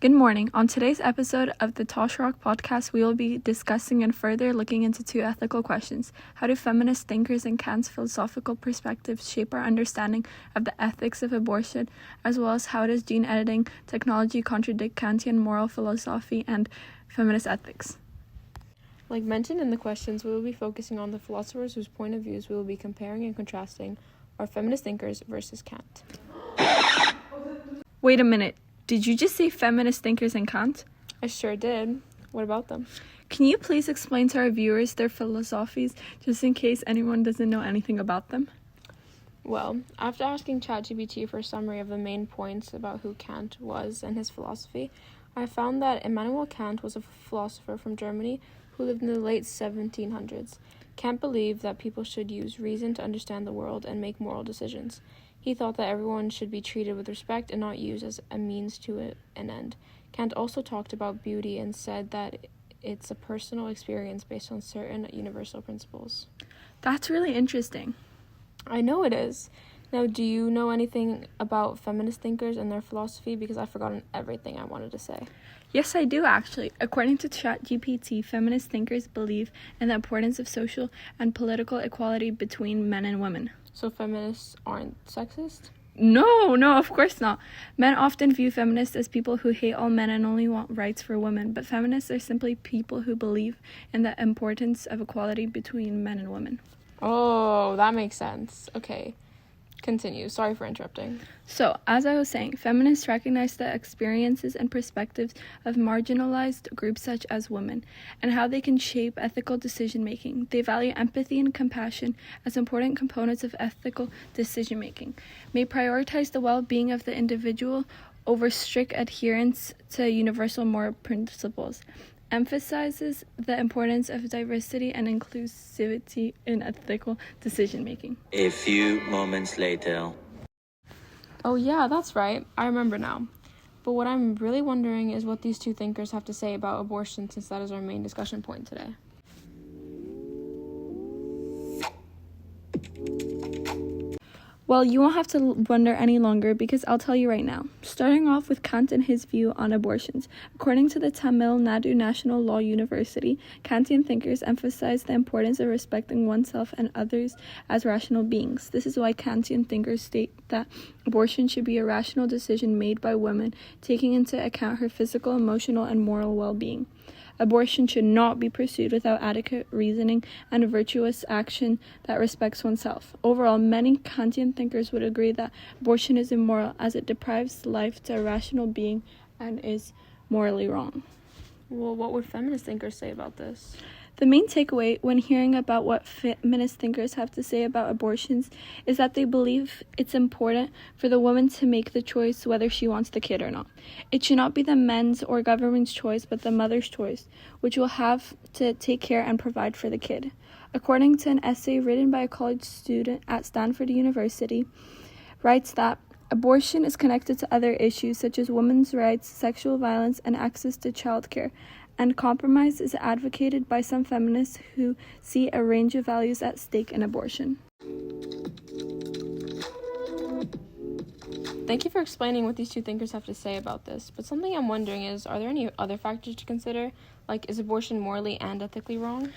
Good morning. On today's episode of the Tosh Rock podcast, we will be discussing and further looking into two ethical questions. How do feminist thinkers and Kant's philosophical perspectives shape our understanding of the ethics of abortion, as well as how does gene editing technology contradict Kantian moral philosophy and feminist ethics? Like mentioned in the questions, we will be focusing on the philosophers whose point of views we will be comparing and contrasting are feminist thinkers versus Kant. Wait a minute. Did you just say feminist thinkers and Kant? I sure did. What about them? Can you please explain to our viewers their philosophies, just in case anyone doesn't know anything about them? Well, after asking ChatGPT for a summary of the main points about who Kant was and his philosophy, I found that Immanuel Kant was a philosopher from Germany who lived in the late 1700s. Kant believed that people should use reason to understand the world and make moral decisions. He thought that everyone should be treated with respect and not used as a means to an end. Kant also talked about beauty and said that it's a personal experience based on certain universal principles. That's really interesting. I know it is. Now, do you know anything about feminist thinkers and their philosophy? Because I've forgotten everything I wanted to say. Yes, I do actually. According to ChatGPT, feminist thinkers believe in the importance of social and political equality between men and women. So feminists aren't sexist? No, of course not. Men often view feminists as people who hate all men and only want rights for women, but feminists are simply people who believe in the importance of equality between men and women. Oh, that makes sense. Okay. Continue. Sorry for interrupting. So, as I was saying, feminists recognize the experiences and perspectives of marginalized groups such as women and how they can shape ethical decision-making. They value empathy and compassion as important components of ethical decision-making, may prioritize the well-being of the individual over strict adherence to universal moral principles, emphasizes the importance of diversity and inclusivity in ethical decision-making. A few moments later. Oh yeah, that's right. I remember now. But what I'm really wondering is what these two thinkers have to say about abortion, since that is our main discussion point today. Well, you won't have to wonder any longer because I'll tell you right now. Starting off with Kant and his view on abortions. According to the Tamil Nadu National Law University, Kantian thinkers emphasize the importance of respecting oneself and others as rational beings. This is why Kantian thinkers state that abortion should be a rational decision made by women, taking into account her physical, emotional, and moral well-being. Abortion should not be pursued without adequate reasoning and a virtuous action that respects oneself. Overall, many Kantian thinkers would agree that abortion is immoral as it deprives life to a rational being and is morally wrong. Well, what would feminist thinkers say about this? The main takeaway when hearing about what feminist thinkers have to say about abortions is that they believe it's important for the woman to make the choice whether she wants the kid or not. It should not be the men's or government's choice, but the mother's choice, which will have to take care and provide for the kid. According to an essay written by a college student at Stanford University, writes that abortion is connected to other issues such as women's rights, sexual violence, and access to childcare, and compromise is advocated by some feminists who see a range of values at stake in abortion. Thank you for explaining what these two thinkers have to say about this, but something I'm wondering is, are there any other factors to consider? Like, is abortion morally and ethically wrong?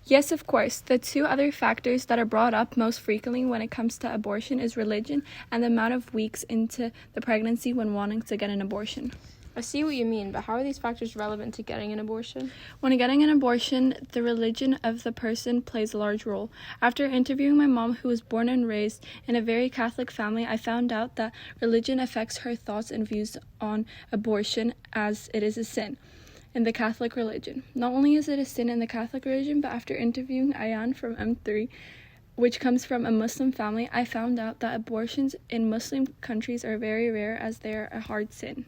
Yes, of course. The two other factors that are brought up most frequently when it comes to abortion is religion and the amount of weeks into the pregnancy when wanting to get an abortion. I see what you mean, but how are these factors relevant to getting an abortion? When getting an abortion, the religion of the person plays a large role. After interviewing my mom, who was born and raised in a very Catholic family, I found out that religion affects her thoughts and views on abortion, as it is a sin in the Catholic religion. Not only is it a sin in the Catholic religion, but after interviewing Ayan from M3, which comes from a Muslim family, I found out that abortions in Muslim countries are very rare as they are a hard sin.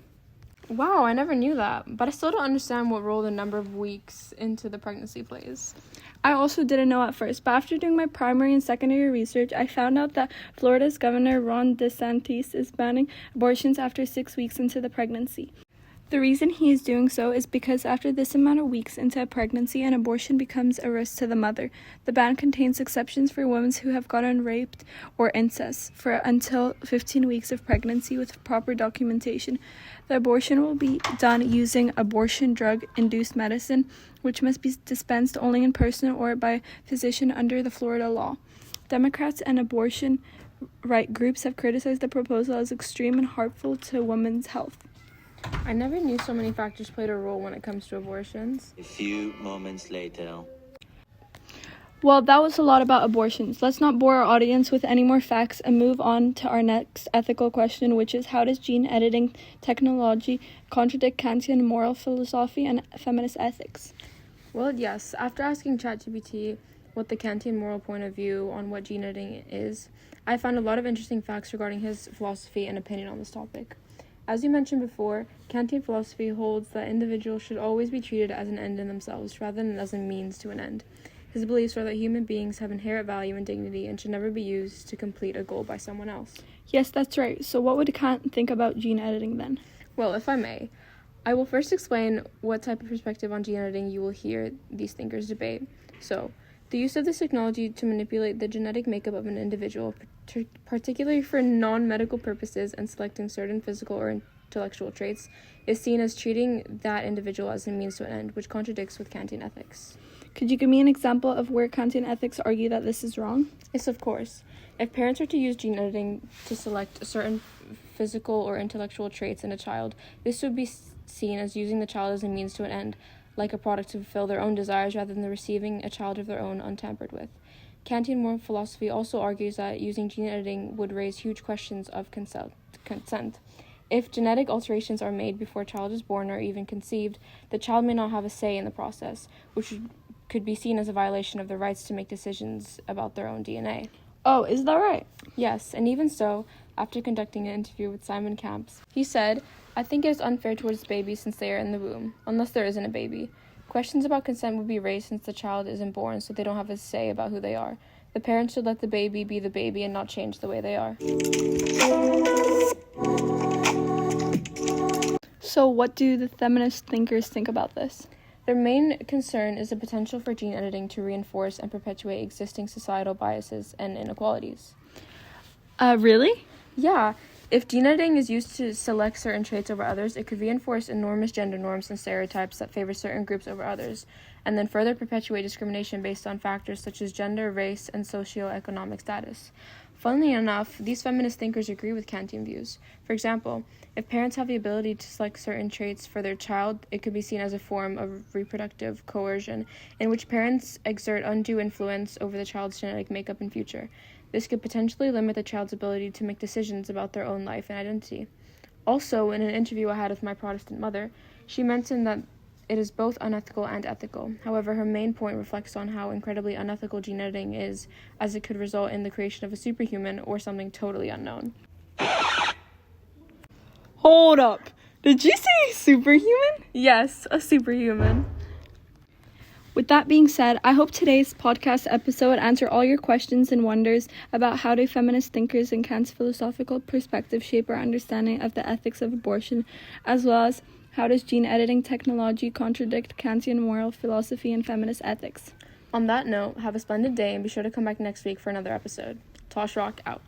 Wow, I never knew that, but I still don't understand what role the number of weeks into the pregnancy plays. I also didn't know at first, but after doing my primary and secondary research, I found out that Florida's Governor Ron DeSantis is banning abortions after 6 weeks into the pregnancy. The reason he is doing so is because after this amount of weeks into a pregnancy, an abortion becomes a risk to the mother. The ban contains exceptions for women who have gotten raped or incest for until 15 weeks of pregnancy with proper documentation. The abortion will be done using abortion drug-induced medicine, which must be dispensed only in person or by physician under the Florida law. Democrats and abortion right groups have criticized the proposal as extreme and harmful to women's health. I never knew so many factors played a role when it comes to abortions. A few moments later. Well, that was a lot about abortions. Let's not bore our audience with any more facts and move on to our next ethical question, which is how does gene editing technology contradict Kantian moral philosophy and feminist ethics? Well, yes. After asking ChatGPT what the Kantian moral point of view on what gene editing is, I found a lot of interesting facts regarding his philosophy and opinion on this topic. As you mentioned before, Kantian philosophy holds that individuals should always be treated as an end in themselves rather than as a means to an end. His beliefs are that human beings have inherent value and dignity and should never be used to complete a goal by someone else. Yes, that's right. So what would Kant think about gene editing then? Well, if I may, I will first explain what type of perspective on gene editing you will hear these thinkers debate. So, the use of this technology to manipulate the genetic makeup of an individual, particularly for non-medical purposes and selecting certain physical or intellectual traits, is seen as treating that individual as a means to an end, which contradicts with Kantian ethics. Could you give me an example of where Kantian ethics argue that this is wrong? Yes, of course. If parents are to use gene editing to select certain physical or intellectual traits in a child, this would be seen as using the child as a means to an end, like a product to fulfill their own desires rather than receiving a child of their own untampered with. Kantian moral philosophy also argues that using gene editing would raise huge questions of consent. If genetic alterations are made before a child is born or even conceived, the child may not have a say in the process, which could be seen as a violation of their rights to make decisions about their own DNA. Oh, is that right? Yes, and even so, after conducting an interview with Simon Camps, he said, "I think it is unfair towards babies since they are in the womb, unless there isn't a baby. Questions about consent would be raised since the child isn't born, so they don't have a say about who they are. The parents should let the baby be the baby and not change the way they are." So what do the feminist thinkers think about this? Their main concern is the potential for gene editing to reinforce and perpetuate existing societal biases and inequalities. Really? Yeah, if gene editing is used to select certain traits over others, it could reinforce enormous gender norms and stereotypes that favor certain groups over others, and then further perpetuate discrimination based on factors such as gender, race, and socioeconomic status. Funnily enough, these feminist thinkers agree with Kantian views. For example, if parents have the ability to select certain traits for their child, it could be seen as a form of reproductive coercion, in which parents exert undue influence over the child's genetic makeup and future. This could potentially limit the child's ability to make decisions about their own life and identity. Also, in an interview I had with my Protestant mother, she mentioned that it is both unethical and ethical. However, her main point reflects on how incredibly unethical gene editing is, as it could result in the creation of a superhuman or something totally unknown. Hold up. Did you say superhuman? Yes, a superhuman. With that being said, I hope today's podcast episode answered all your questions and wonders about how do feminist thinkers and Kant's philosophical perspective shape our understanding of the ethics of abortion, as well as how does gene editing technology contradict Kantian moral philosophy and feminist ethics. On that note, have a splendid day and be sure to come back next week for another episode. Tosh Rock out.